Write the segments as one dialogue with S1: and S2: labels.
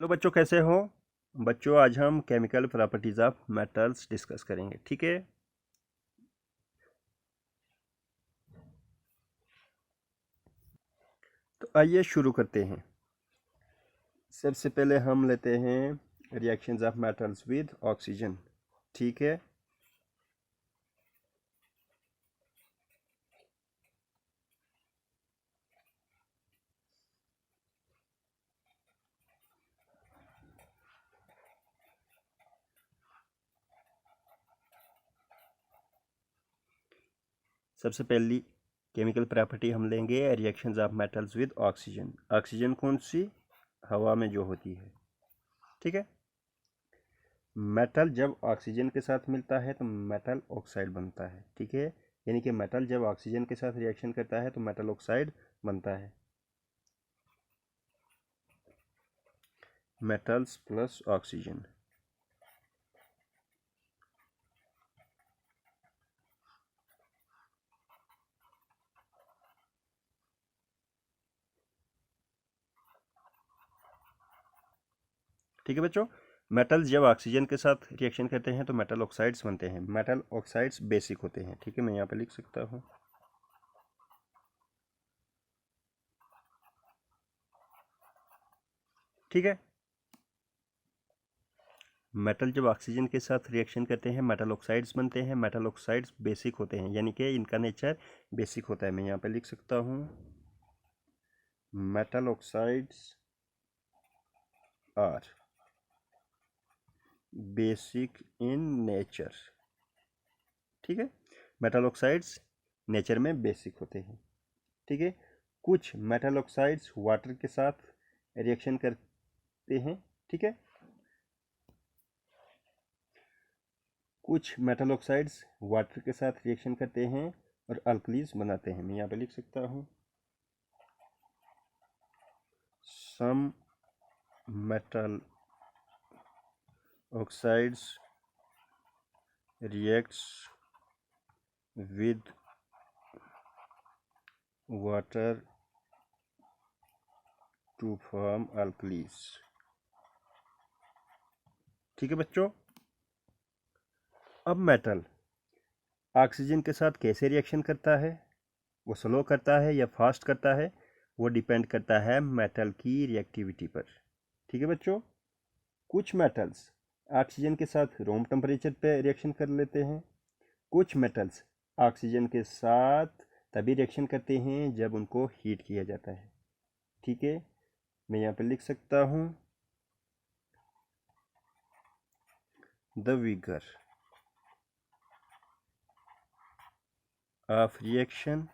S1: Hello बच्चों, कैसे हो बच्चों। आज हम chemical properties of metals discuss करेंगे, ठीक है। तो आइए शुरू करते हैं। सबसे पहले हम लेते हैं reactions of metals with oxygen, ठीक है। सबसे पहली केमिकल प्रॉपर्टी हम लेंगे reactions of metals with oxygen. Oxygen कौन सी? हवा में जो होती है, ठीक है। मेटल जब ऑक्सीजन के साथ मिलता है तो मेटल ऑक्साइड बनता है, ठीक है। यानी कि मेटल जब ऑक्सीजन के साथ रिएक्शन करता है तो मेटल ऑक्साइड बनता है। मेटल्स प्लस ऑक्सीजन, ठीक है बच्चों। मेटल्स जब ऑक्सीजन के साथ रिएक्शन करते हैं तो मेटल ऑक्साइड्स बनते हैं। मेटल ऑक्साइड्स बेसिक होते हैं, ठीक है। मैं यहाँ पे लिख सकता हूँ, ठीक है। मेटल जब ऑक्सीजन के साथ रिएक्शन करते हैं मेटल ऑक्साइड्स बनते हैं। मेटल ऑक्साइड्स बेसिक होते हैं, यानी कि इनका नेचर बेसिक होता है। मैं यहाँ पे लिख सकता हूँ, metal oxides are basic in nature, ठीक है। मेटल ऑक्साइड्स नेचर में बेसिक होते हैं, ठीक है। कुछ मेटल ऑक्साइड्स वाटर के साथ रिएक्शन करते हैं, ठीक है। कुछ मेटल ऑक्साइड्स वाटर के साथ रिएक्शन करते हैं और अल्कलीज बनाते हैं। मैं यहाँ पे लिख सकता हूँ, some metal oxides reacts with water to form alkalis, ठीक है बच्चों। अब मेटल ऑक्सीजन के साथ कैसे रिएक्शन करता है, वो स्लो करता है या फास्ट करता है, वो डिपेंड करता है मेटल की रिएक्टिविटी पर, ठीक है बच्चों। कुछ मेटल्स ऑक्सीजन के साथ रूम टेम्परेचर पे रिएक्शन कर लेते हैं। कुछ मेटल्स ऑक्सीजन के साथ तभी रिएक्शन करते हैं जब उनको हीट किया जाता है, ठीक है। मैं यहाँ पे लिख सकता हूँ, the vigour of reaction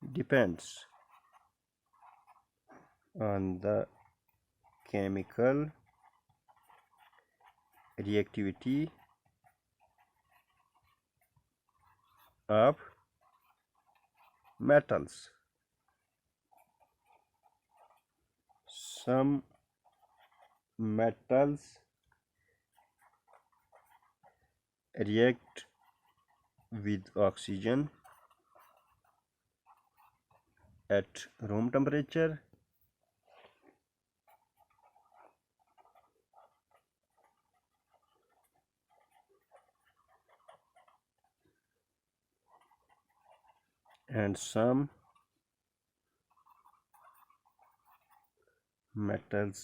S1: depends on the chemical reactivity of metals. Some metals react with oxygen at room temperature and some metals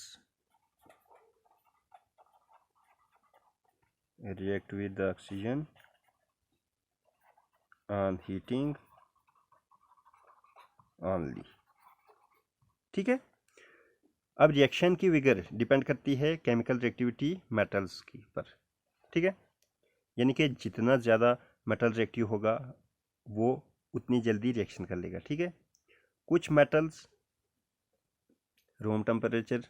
S1: react with the oxygen on heating only, ठीक है। अब रिएक्शन की विगर डिपेंड करती है chemical reactivity metals की पर, ठीक है। यानी कि जितना ज़्यादा मेटल रिएक्टिव होगा वो उतनी जल्दी रिएक्शन कर लेगा, ठीक है। कुछ मेटल्स रूम टेम्परेचर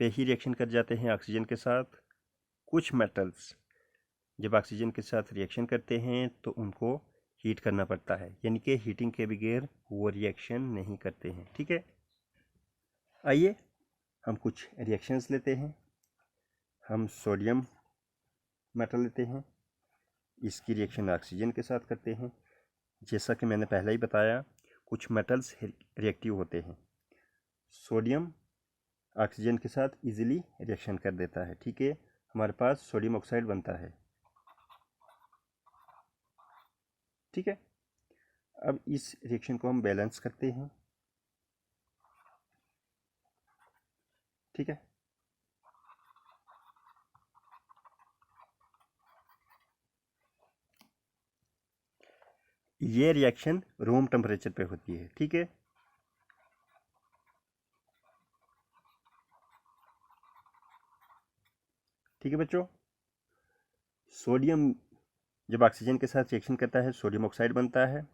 S1: पे ही रिएक्शन कर जाते हैं ऑक्सीजन के साथ। कुछ मेटल्स जब ऑक्सीजन के साथ रिएक्शन करते हैं तो उनको हीट करना पड़ता है, यानी कि हीटिंग के बगैर वो रिएक्शन नहीं करते हैं, ठीक है। आइए हम कुछ रिएक्शंस लेते हैं। हम सोडियम मेटल लेते हैं, इसकी रिएक्शन ऑक्सीजन के साथ करते हैं। जैसा कि मैंने पहले ही बताया, कुछ मेटल्स रिएक्टिव होते हैं। सोडियम ऑक्सीजन के साथ इजीली रिएक्शन कर देता है। ठीक है, हमारे पास सोडियम ऑक्साइड बनता है। ठीक है, अब इस रिएक्शन को हम बैलेंस करते हैं। ठीक है, ये रिएक्शन रूम टेम्परेचर पे होती है। ठीक है, ठीक है बच्चों, सोडियम जब ऑक्सीजन के साथ रिएक्शन करता है सोडियम ऑक्साइड बनता है।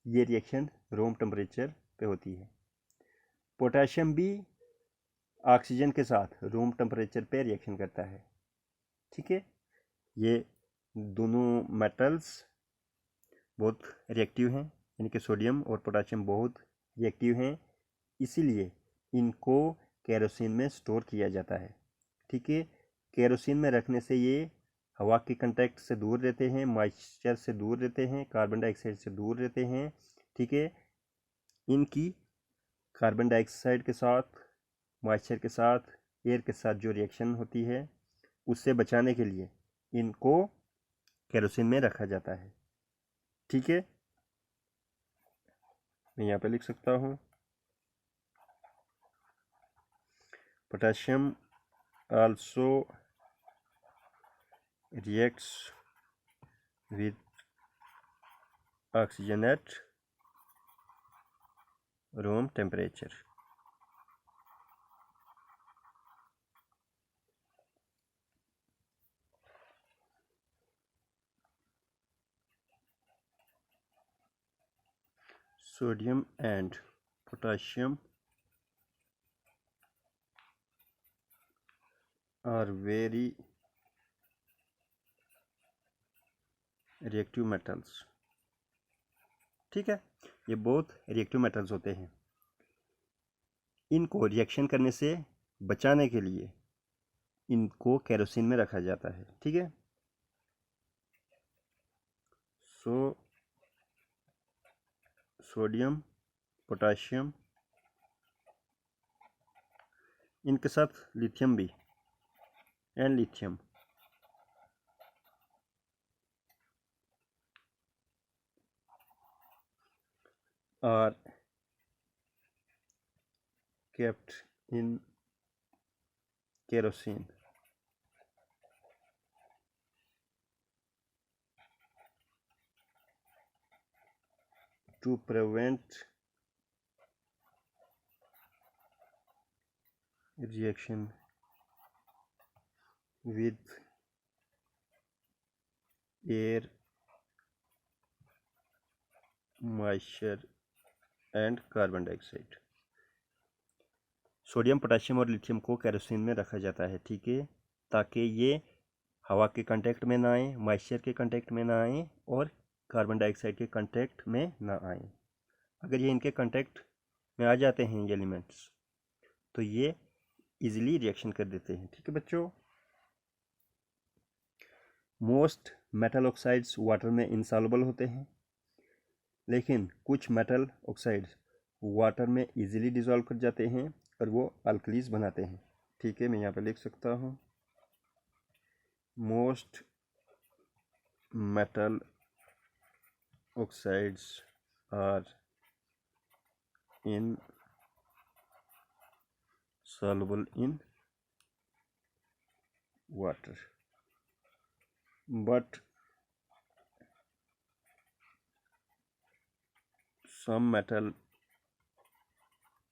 S1: ये रिएक्शन रूम टेम्परेचर पे होती है। पोटेशियम भी ऑक्सीजन के साथ रूम टेम्परेचर पे रिएक्शन करता है। ठीक है, ये दोनों मेटल्स बहुत रिएक्टिव हैं, यानी कि सोडियम और पोटेशियम बहुत रिएक्टिव हैं, इसीलिए इनको केरोसिन में स्टोर किया जाता है। ठीक है, केरोसिन में रखने से ये हवा के कांटेक्ट से दूर रहते हैं, मॉइस्चर से दूर रहते हैं, कार्बन डाइऑक्साइड से दूर रहते हैं। ठीक है, इनकी कार्बन डाइऑक्साइड के साथ, मॉइस्चर के साथ, एयर के साथ जो रिएक्शन होती है उससे बचाने के लिए इनको केरोसिन में रखा जाता है। ठीक है, मैं यहाँ पे लिख सकता हूँ potassium also reacts with oxygen at room temperature. Sodium and potassium are very reactive metals. ठीक है, ये बहुत रिएक्टिव मेटल्स होते हैं। इनको रिएक्शन करने से बचाने के लिए इनको केरोसिन में रखा जाता है। ठीक है, सोडियम, पोटाशियम, इनके साथ लिथियम भी and lithium are kept in kerosene to prevent reaction with air, moisture and carbon dioxide. Sodium, potassium और लिथियम को केरोसिन में रखा जाता है। ठीक है, ताकि ये हवा के कांटेक्ट में ना आए, मॉइस्चर के कांटेक्ट में ना आए और कार्बन डाइऑक्साइड के कांटेक्ट में ना आए। अगर ये इनके कांटेक्ट में आ जाते हैं ये एलिमेंट्स तो ये इजीली रिएक्शन कर देते हैं। ठीक है बच्चों, मोस्ट मेटल ऑक्साइड्स वाटर में इंसॉल्युबल होते हैं, लेकिन कुछ मेटल ऑक्साइड्स वाटर में इजीली डिसॉल्व कर जाते हैं और वो अल्कलीज बनाते हैं। ठीक है, मैं यहाँ पे लिख सकता हूँ most metal oxides are in soluble in water, but some metal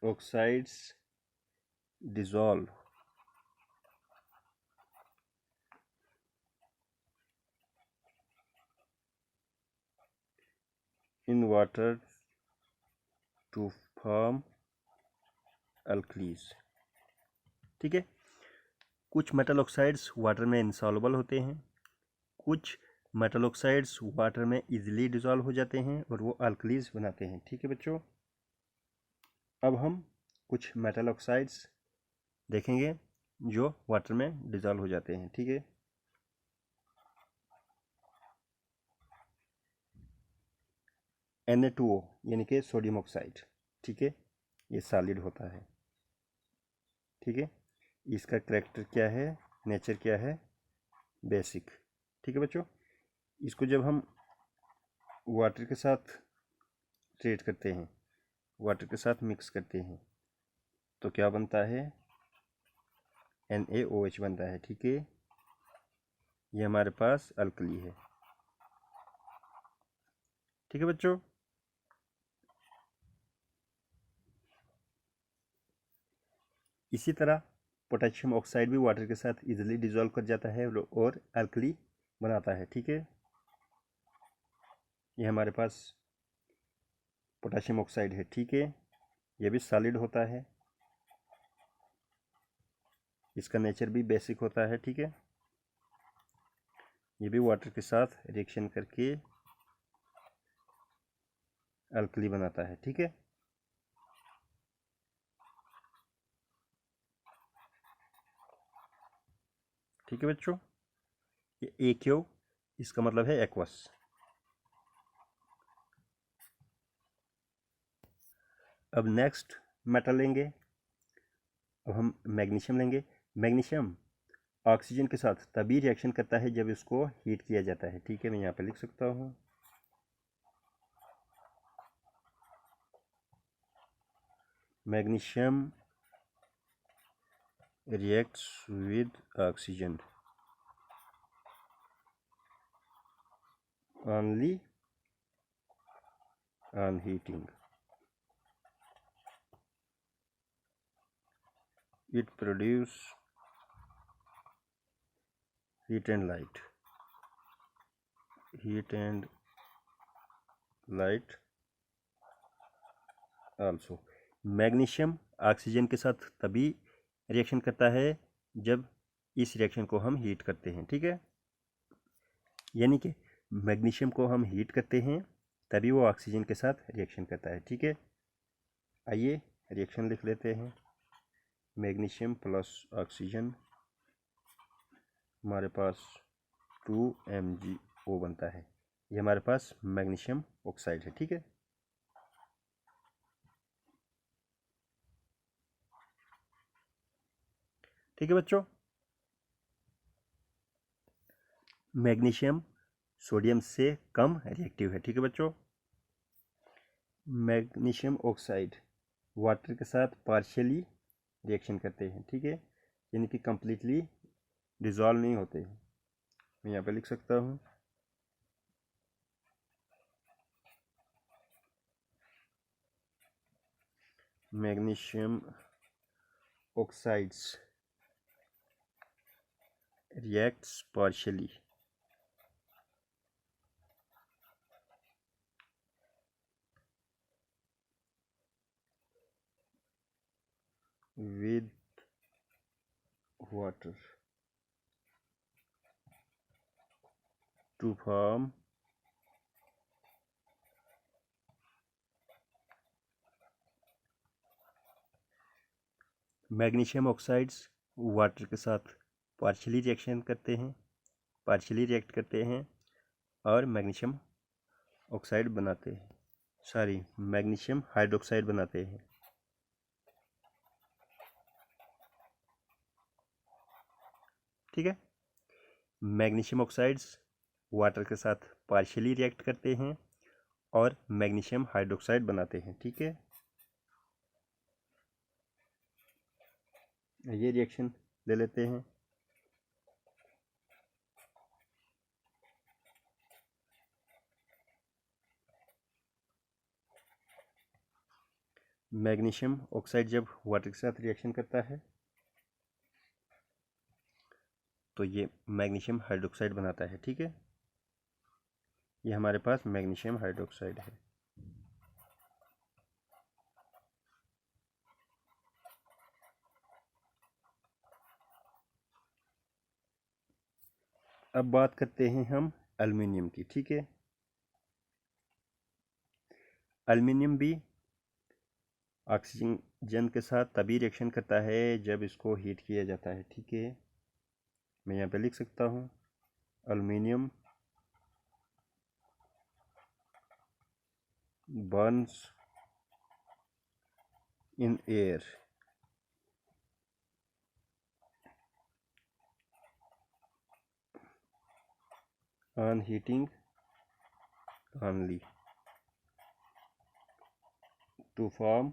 S1: oxides dissolve in water to form alkalis. ठीक है, कुछ मेटल ऑक्साइड्स वाटर में इंसॉल्युबल होते हैं, कुछ मेटल ऑक्साइड्स वाटर में इजीली डिसॉल्व हो जाते हैं और वो अल्कलीज बनाते हैं। ठीक है बच्चों, अब हम कुछ मेटल ऑक्साइड्स देखेंगे जो वाटर में डिसॉल्व हो जाते हैं। ठीक है, Na2O यानी कि सोडियम ऑक्साइड। ठीक है, ये सॉलिड होता है। ठीक है। इसका करैक्टर क्या है, नेचर क्या है, बेसिक। ठीक है बच्चों, इसको जब हम वाटर के साथ ट्रीट करते हैं, वाटर के साथ मिक्स करते हैं, तो क्या बनता है, NaOH बनता है। ठीक है, ये हमारे पास अल्कली है। ठीक है बच्चों, इसी तरह पोटेशियम ऑक्साइड भी वाटर के साथ इजीली डिजोल्व कर जाता है और अल्कली बनाता है। ठीक है, ये हमारे पास पोटेशियम ऑक्साइड है। ठीक है, ये भी सॉलिड होता है, इसका नेचर भी बेसिक होता है। ठीक है, ये भी वाटर के साथ रिएक्शन करके अल्कली बनाता है। ठीक है, ठीक है बच्चों, ये AQ, इसका मतलब है एक्वस। अब नेक्स्ट मेटल लेंगे, अब हम मैग्नीशियम लेंगे। मैग्नीशियम ऑक्सीजन के साथ तभी रिएक्शन करता है जब इसको हीट किया जाता है। ठीक है, मैं यहाँ पे लिख सकता हूँ, magnesium reacts with oxygen only on heating. It produces heat and light. Heat and light also. Magnesium oxygen के साथ तभी रिएक्शन करता है जब इस रिएक्शन को हम हीट करते हैं। ठीक है, यानी कि मैग्नीशियम को हम हीट करते हैं तभी वो ऑक्सीजन के साथ रिएक्शन करता है। ठीक है, आइए रिएक्शन लिख लेते हैं। मैग्नीशियम प्लस ऑक्सीजन, हमारे पास 2MgO बनता है। ये हमारे पास मैग्नीशियम ऑक्साइड है। ठीक है, ठीक है बच्चों, मैग्नीशियम सोडियम से कम रिएक्टिव है। ठीक है बच्चों, मैग्नीशियम ऑक्साइड वाटर के साथ पार्शियली रिएक्शन करते हैं। ठीक है, यानी कि कंप्लीटली डिजॉल्व नहीं होते हैं। मैं यहाँ पे लिख सकता हूँ, magnesium oxides reacts partially with water to form magnesium oxides water के साथ पार्शियली रिएक्शन करते हैं, पार्शियली रिएक्ट करते हैं और मैग्नीशियम ऑक्साइड बनाते हैं, सॉरी मैग्नीशियम हाइड्रोक्साइड बनाते हैं। ठीक है, मैग्नीशियम ऑक्साइड्स वाटर के साथ पार्शियली रिएक्ट करते हैं और मैग्नीशियम हाइड्रोक्साइड बनाते हैं। ठीक है, ये रिएक्शन ले लेते हैं। मैग्नीशियम ऑक्साइड जब वाटर के साथ रिएक्शन करता है तो ये मैग्नीशियम हाइड्रोक्साइड बनाता है। ठीक है, ये हमारे पास मैग्नीशियम हाइड्रोक्साइड है। अब बात करते हैं हम एल्युमिनियम की। ठीक है, एल्युमिनियम भी ऑक्सीजन के साथ तभी रिएक्शन करता है जब इसको हीट किया जाता है। ठीक है, मैं यहाँ पे लिख सकता हूँ, aluminium Burns in air on heating only to form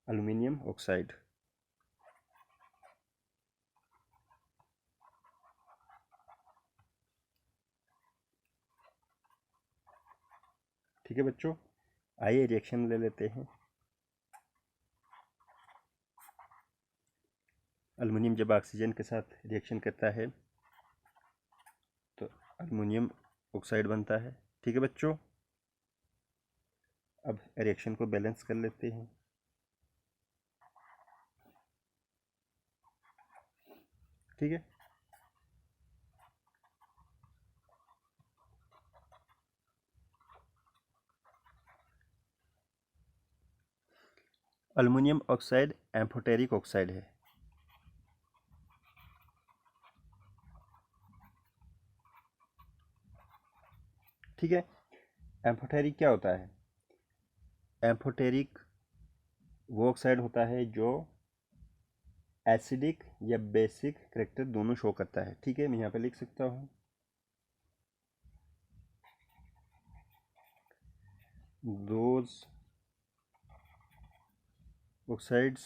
S1: aluminium oxide। ठीक है बच्चों, आइए रिएक्शन ले लेते हैं। अल्युमिनियम जब ऑक्सीजन के साथ रिएक्शन करता है तो अल्युमिनियम ऑक्साइड बनता है। ठीक है बच्चों, अब रिएक्शन को बैलेंस कर लेते हैं। ठीक है, अल्युमिनियम ऑक्साइड एम्फोटेरिक ऑक्साइड है। ठीक है, एम्फोटेरिक क्या होता है? एम्फोटेरिक वो ऑक्साइड होता है जो एसिडिक या बेसिक करेक्टर दोनों शो करता है। ठीक है, मैं यहाँ पे लिख सकता हूँ those oxides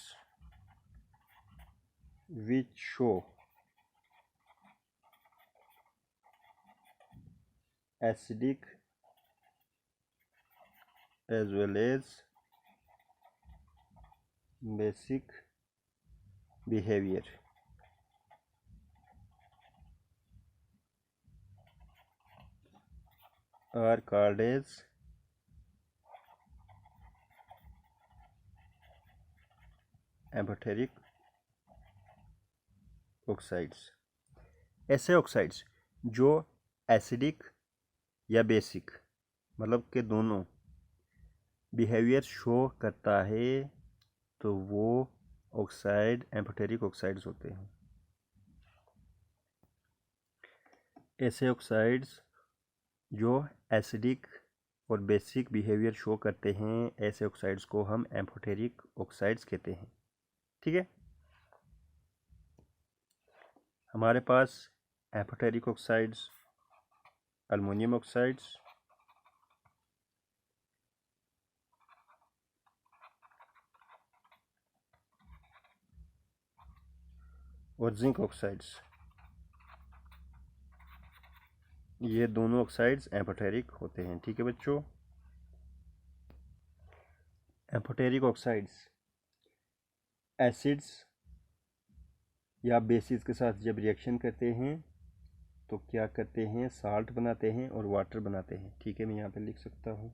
S1: which show acidic as well as basic behavior are called as amphoteric oxides. ऐसे ऑक्साइड्स जो एसिडिक या बेसिक मतलब के दोनों बिहेवियर शो करता है तो वो ऑक्साइड एम्फोटेरिक ऑक्साइड्स होते हैं। ऐसे ऑक्साइड्स जो एसिडिक और बेसिक बिहेवियर शो करते हैं, ऐसे ऑक्साइड्स को हम एम्फोटेरिक ऑक्साइड्स कहते हैं। ठीक है, हमारे पास एम्फोटेरिक ऑक्साइड्स, अल्युमिनियम ऑक्साइड्स और जिंक ऑक्साइड्स, ये दोनों ऑक्साइड्स एम्फोटेरिक होते हैं। ठीक है बच्चों, एम्फोटेरिक ऑक्साइड्स एसिड्स या बेसिस के साथ जब रिएक्शन करते हैं तो क्या करते हैं, साल्ट बनाते हैं और वाटर बनाते हैं। ठीक है, मैं यहाँ पे लिख सकता हूँ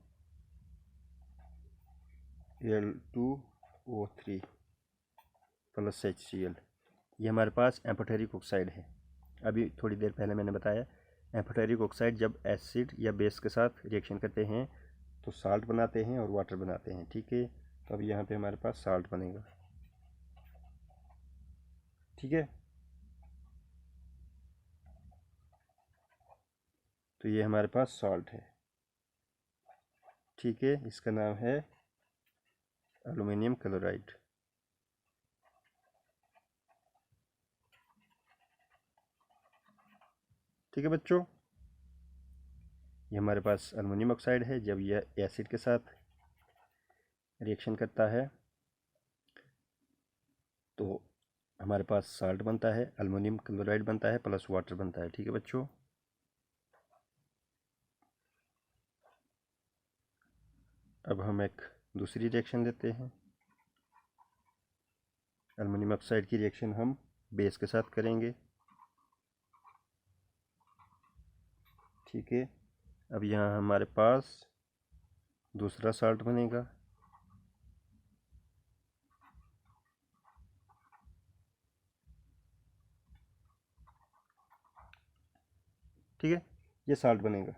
S1: Al2O3 प्लस HCl। ये हमारे पास एम्फोटेरिक ऑक्साइड है। अभी थोड़ी देर पहले मैंने बताया एम्फोटेरिक ऑक्साइड जब एसिड या बेस के साथ रिएक्शन करते हैं तो साल्ट बनाते हैं और वाटर बनाते हैं। ठीक है, तो अब यहाँ पे हमारे पास साल्ट बनेगा। ठीक है, तो ये हमारे पास सॉल्ट है। ठीक है, इसका नाम है एल्युमिनियम क्लोराइड। ठीक है बच्चों, ये हमारे पास एल्युमिनियम ऑक्साइड है। जब यह एसिड के साथ रिएक्शन करता है तो हमारे पास साल्ट बनता है, एल्युमिनियम क्लोराइड बनता है प्लस वाटर बनता है। ठीक है बच्चों, अब हम एक दूसरी रिएक्शन लेते हैं। एल्युमिनियम ऑक्साइड की रिएक्शन हम बेस के साथ करेंगे। ठीक है, अब यहाँ हमारे पास दूसरा साल्ट बनेगा। ठीक है, ये साल्ट बनेगा,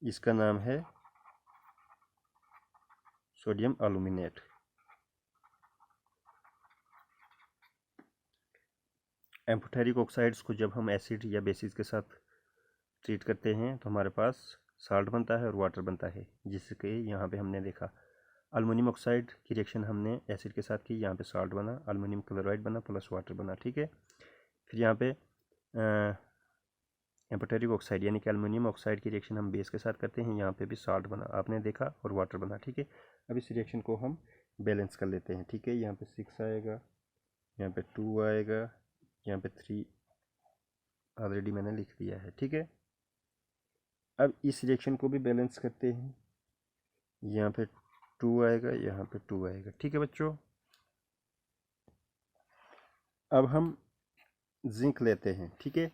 S1: इसका नाम है सोडियम एल्यूमिनेट। एम्फोटेरिक ऑक्साइड्स को जब हम एसिड या बेसिस के साथ ट्रीट करते हैं तो हमारे पास साल्ट बनता है और वाटर बनता है, जिसके यहाँ पे हमने देखा अल्युमिनियम ऑक्साइड की रिएक्शन हमने एसिड के साथ की, यहाँ पे साल्ट बना, अल्युमिनियम क्लोराइड बना प्लस वाटर बना। ठीक है, फिर यहाँ पे एम्फोटेरिक ऑक्साइड यानी कि एल्युमिनियम ऑक्साइड की रिएक्शन हम बेस के साथ करते हैं, यहाँ पे भी साल्ट बना आपने देखा और वाटर बना, ठीक है। अब इस रिएक्शन को हम बैलेंस कर लेते हैं, ठीक है। यहाँ पे 6 आएगा, यहाँ पे 2 आएगा, यहाँ पे 3 ऑलरेडी मैंने लिख दिया है, ठीक है। अब इस रिएक्शन को भी बैलेंस करते हैं, यहाँ पे 2 आएगा, यहाँ पे 2 आएगा, ठीक है बच्चों। अब हम जिंक लेते हैं, ठीक है।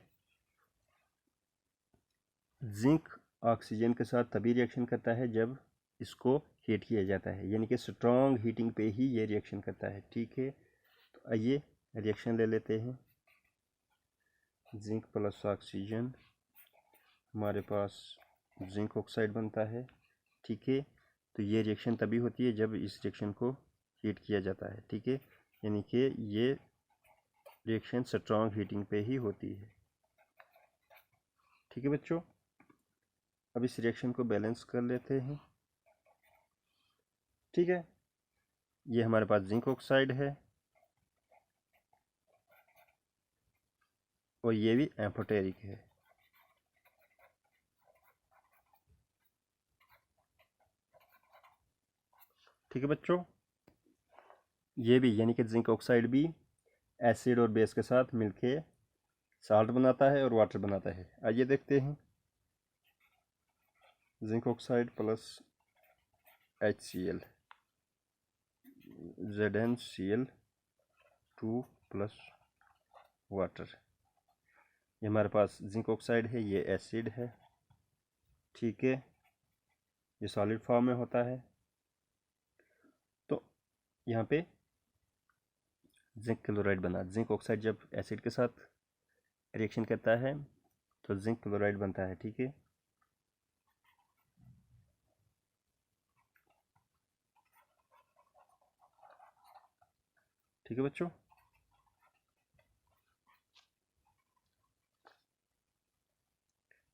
S1: जिंक ऑक्सीजन के साथ तभी रिएक्शन करता है जब इसको हीट किया जाता है, यानी कि स्ट्रॉन्ग हीटिंग पे ही ये रिएक्शन करता है, ठीक है। तो आइए रिएक्शन ले लेते हैं। जिंक प्लस ऑक्सीजन, हमारे पास जिंक ऑक्साइड बनता है, ठीक है। तो ये रिएक्शन तभी होती है जब इस रिएक्शन को हीट किया जाता है, ठीक है। यानी कि ये रिएक्शन स्ट्रॉन्ग हीटिंग पे ही होती है, ठीक है बच्चों। अब इस रिएक्शन को बैलेंस कर लेते हैं, ठीक है। ये हमारे पास जिंक ऑक्साइड है और ये भी एम्फोटेरिक है, ठीक है बच्चों। ये भी यानी कि जिंक ऑक्साइड भी एसिड और बेस के साथ मिलके साल्ट बनाता है और वाटर बनाता है। आइए देखते हैं। Zinc oxide plus HCl, ZnCl2 plus water. ये हमारे पास जिंक ऑक्साइड है, ये एसिड है, ठीक है। ये सॉलिड फॉर्म में होता है। तो यहाँ पे जिंक क्लोराइड बना, जिंक ऑक्साइड जब एसिड के साथ रिएक्शन करता है तो जिंक क्लोराइड बनता है, ठीक है। ठीक है बच्चों।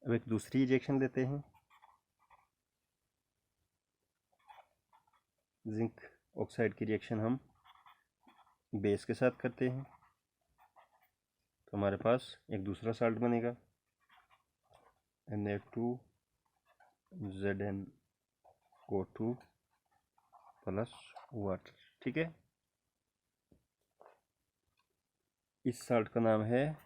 S1: अब एक दूसरी रिएक्शन लेते हैं। जिंक ऑक्साइड की रिएक्शन हम बेस के साथ करते हैं, तो हमारे पास एक दूसरा साल्ट बनेगा, Na2ZnO2 प्लस वाटर, ठीक है। इस साल्ट का नाम है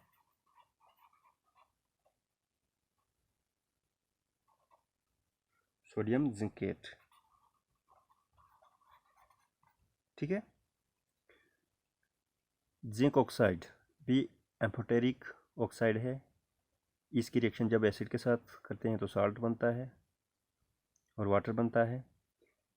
S1: सोडियम जिंकेट, ठीक है। जिंक ऑक्साइड भी एम्फोटेरिक ऑक्साइड है। इसकी रिएक्शन जब एसिड के साथ करते हैं तो साल्ट बनता है और वाटर बनता है।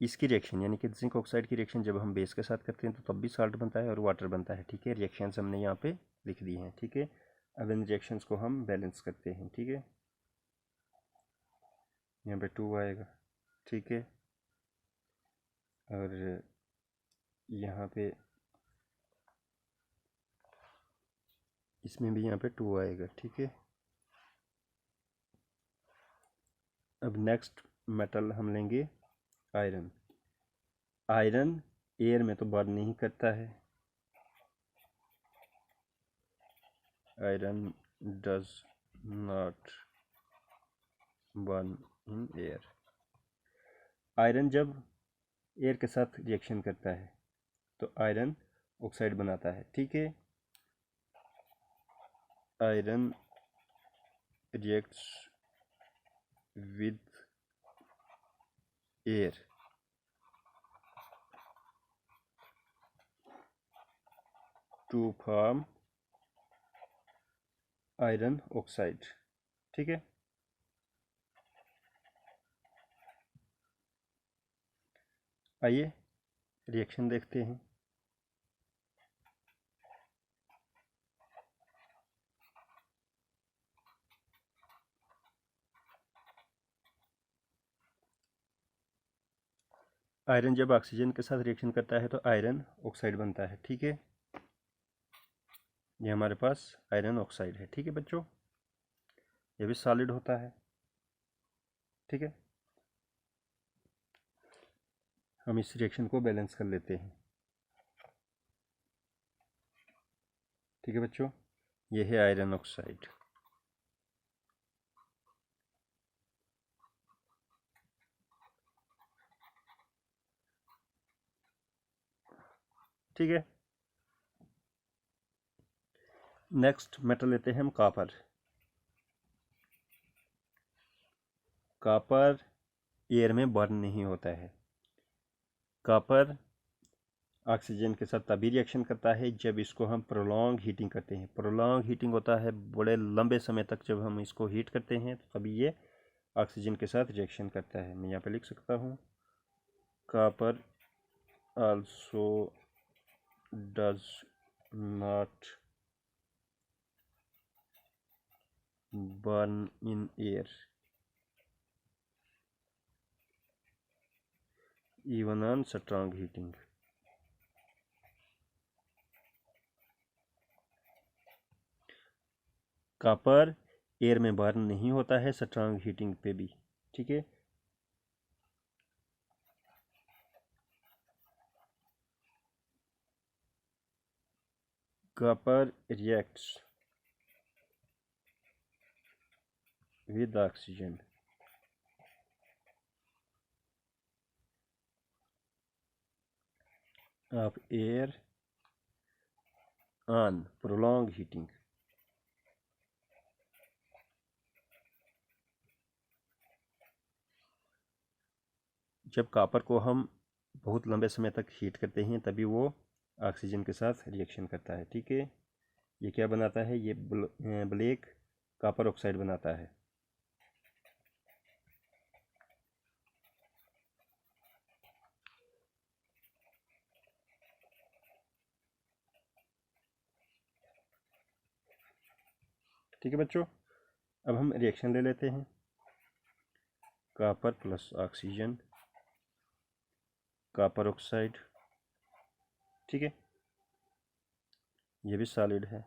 S1: इसकी रिएक्शन यानी कि जिंक ऑक्साइड की रिएक्शन जब हम बेस के साथ करते हैं तो तब भी साल्ट बनता है और वाटर बनता है, ठीक है। रिएक्शंस हमने यहाँ पे लिख दी हैं, ठीक है। अब इन रिएक्शंस को हम बैलेंस करते हैं, ठीक है। यहाँ पे 2 आएगा, ठीक है। और यहाँ पे इसमें भी यहाँ पे 2 आएगा, ठीक है। अब नेक्स्ट मेटल हम लेंगे आयरन। आयरन एयर में तो बर्न नहीं करता है, iron does not burn in air. Iron जब एयर के साथ रिएक्शन करता है तो आयरन ऑक्साइड बनाता है, ठीक है। Iron reacts with air to form iron oxide, ठीक है। आइए रिएक्शन देखते हैं। आयरन जब ऑक्सीजन के साथ रिएक्शन करता है तो आयरन ऑक्साइड बनता है, ठीक है। ये हमारे पास आयरन ऑक्साइड है, ठीक है बच्चों। ये भी सॉलिड होता है, ठीक है। हम इस रिएक्शन को बैलेंस कर लेते हैं, ठीक है बच्चों। ये है आयरन ऑक्साइड, ठीक है। नेक्स्ट मेटल लेते हैं हम कॉपर। कॉपर एयर में बर्न नहीं होता है। कॉपर ऑक्सीजन के साथ तभी रिएक्शन करता है जब इसको हम प्रोलॉन्ग हीटिंग करते हैं। प्रोलॉन्ग हीटिंग होता है बड़े लंबे समय तक जब हम इसको हीट करते हैं तो तभी ये ऑक्सीजन के साथ रिएक्शन करता है। मैं यहाँ पे लिख सकता हूँ copper also does not burn in air even on strong heating। Copper air में बर्न नहीं होता है स्ट्रांग हीटिंग पे भी, ठीक है। Copper reacts with oxygen of air on prolonged heating। जब कॉपर को हम बहुत लंबे समय तक हीट करते हैं तभी वो ऑक्सीजन के साथ रिएक्शन करता है, ठीक है। ये क्या बनाता है, ये ब्लैक कॉपर ऑक्साइड बनाता है। ठीक है बच्चों, अब हम रिएक्शन ले लेते हैं। Copper plus oxygen, copper oxide, ठीक है। ये भी सॉलिड है।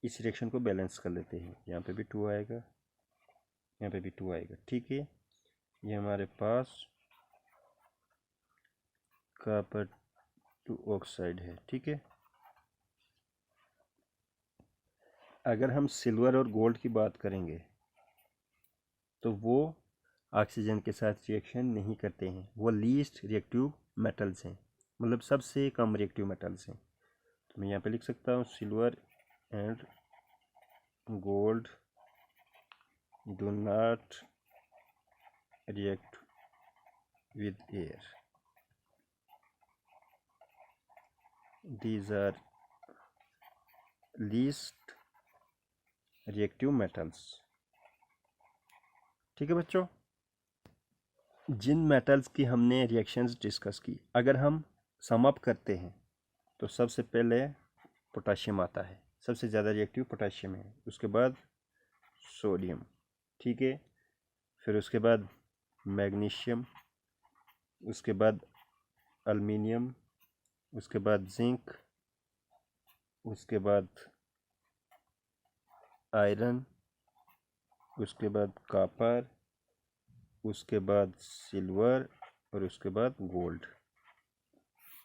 S1: इस रिएक्शन को बैलेंस कर लेते हैं। यहाँ पे भी 2 आएगा, यहाँ पे भी 2 आएगा, ठीक है। ये हमारे पास कॉपर 2 ऑक्साइड है, ठीक है। अगर हम सिल्वर और गोल्ड की बात करेंगे तो वो ऑक्सीजन के साथ रिएक्शन नहीं करते हैं। वो लीस्ट रिएक्टिव मेटल्स हैं, मतलब सबसे कम रिएक्टिव मेटल्स हैं। तो मैं यहाँ पे लिख सकता हूँ silver and gold do not react with air, these are least reactive metals, ठीक है बच्चों। जिन मेटल्स की हमने रिएक्शंस डिस्कस की, अगर हम सम अप करते हैं तो सबसे पहले पोटाशियम आता है, सबसे ज़्यादा रिएक्टिव पोटाशियम है। उसके बाद सोडियम, ठीक है। फिर उसके बाद मैग्नीशियम, उसके बाद एल्युमिनियम, उसके बाद जिंक, उसके बाद आयरन, उसके बाद कॉपर, उसके बाद सिल्वर और उसके बाद गोल्ड,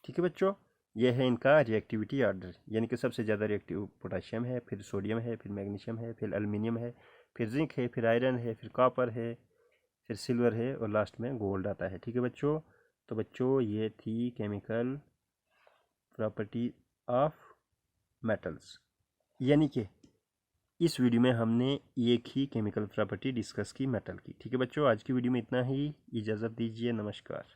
S1: ठीक है बच्चों। यह है इनका रिएक्टिविटी ऑर्डर, यानी कि सबसे ज़्यादा रिएक्टिव पोटाशियम है, फिर सोडियम है, फिर मैग्नीशियम है, फिर एल्युमिनियम है, फिर जिंक है, फिर आयरन है, फिर कॉपर है, फिर सिल्वर है और लास्ट में गोल्ड आता है, ठीक है बच्चों। तो बच्चों ये थी केमिकल प्रॉपर्टी ऑफ मेटल्स, यानी कि इस वीडियो में हमने एक ही केमिकल प्रॉपर्टी डिस्कस की मेटल की, ठीक है बच्चों। आज की वीडियो में इतना ही, इजाज़त दीजिए, नमस्कार।